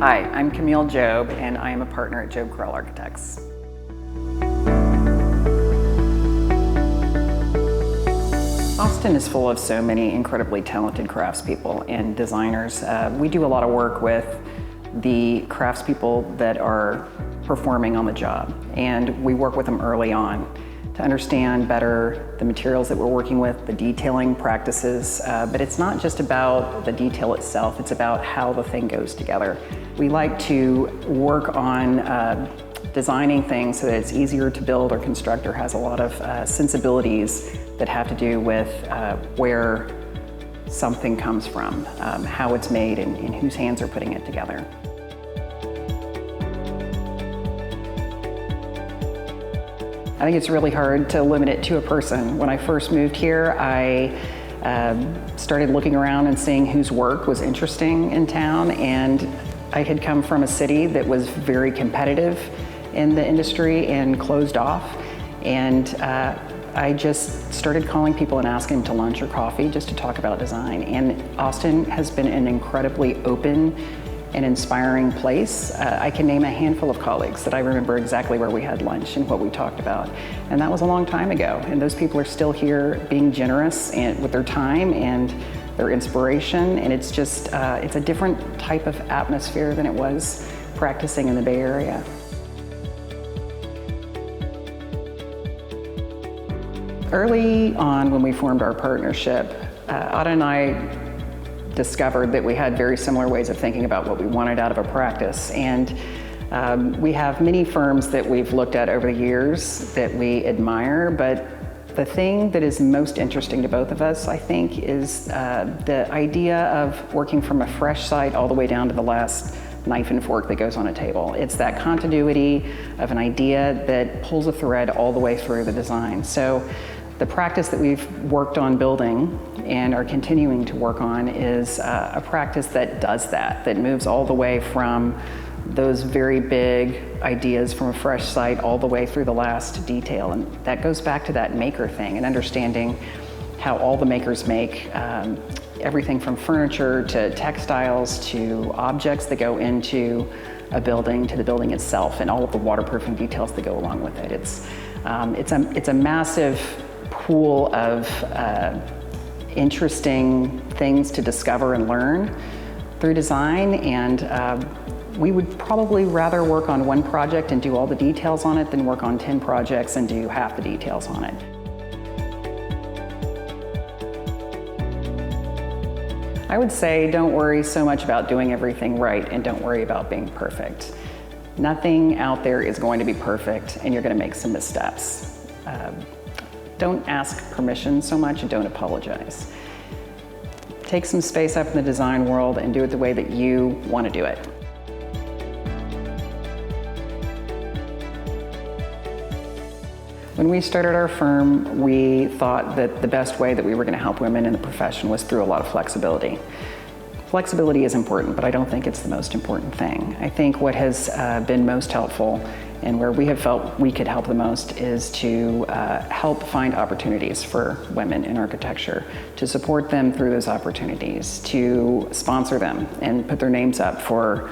Hi, I'm Camille Jobe, and I am a partner at Jobe Corral Architects. Austin is full of so many incredibly talented craftspeople and designers. We do a lot of work with the craftspeople that are performing on the job, and we work with them early on to understand better the materials that we're working with, the detailing practices, but it's not just about the detail itself, it's about how the thing goes together. We like to work on designing things so that it's easier to build or construct or has a lot of sensibilities that have to do with where something comes from, how it's made, and whose hands are putting it together. I think it's really hard to limit it to a person. When I first moved here, I started looking around and seeing whose work was interesting in town, and I had come from a city that was very competitive in the industry and closed off, and I just started calling people and asking them to lunch or coffee just to talk about design. And Austin has been an incredibly open and inspiring place. I can name a handful of colleagues that I remember exactly where we had lunch and what we talked about. And that was a long time ago. And those people are still here being generous and with their time and their inspiration. And it's just, it's a different type of atmosphere than it was practicing in the Bay Area. Early on when we formed our partnership, Ada and I discovered that we had very similar ways of thinking about what we wanted out of a practice. And we have many firms that we've looked at over the years that we admire, but the thing that is most interesting to both of us, I think, is the idea of working from a fresh site all the way down to the last knife and fork that goes on a table. It's that continuity of an idea that pulls a thread all the way through the design. So the practice that we've worked on building and are continuing to work on is a practice that does that moves all the way from those very big ideas from a fresh site all the way through the last detail. And that goes back to that maker thing and understanding how all the makers make everything from furniture to textiles to objects that go into a building to the building itself and all of the waterproofing details that go along with it. It's a massive pool of interesting things to discover and learn through design, and we would probably rather work on one project and do all the details on it than work on 10 projects and do half the details on it. I would say don't worry so much about doing everything right and don't worry about being perfect. Nothing out there is going to be perfect and you're going to make some missteps. Don't ask permission so much and don't apologize. Take some space up in the design world and do it the way that you want to do it. When we started our firm, we thought that the best way that we were going to help women in the profession was through a lot of flexibility. Flexibility is important, but I don't think it's the most important thing. I think what has been most helpful and where we have felt we could help the most is to help find opportunities for women in architecture, to support them through those opportunities, to sponsor them and put their names up for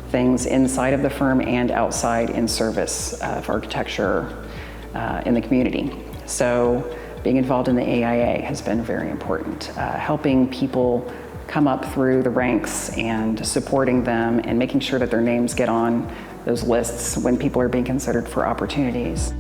things inside of the firm and outside in service of architecture in the community. So being involved in the AIA has been very important, helping people come up through the ranks and supporting them and making sure that their names get on those lists when people are being considered for opportunities.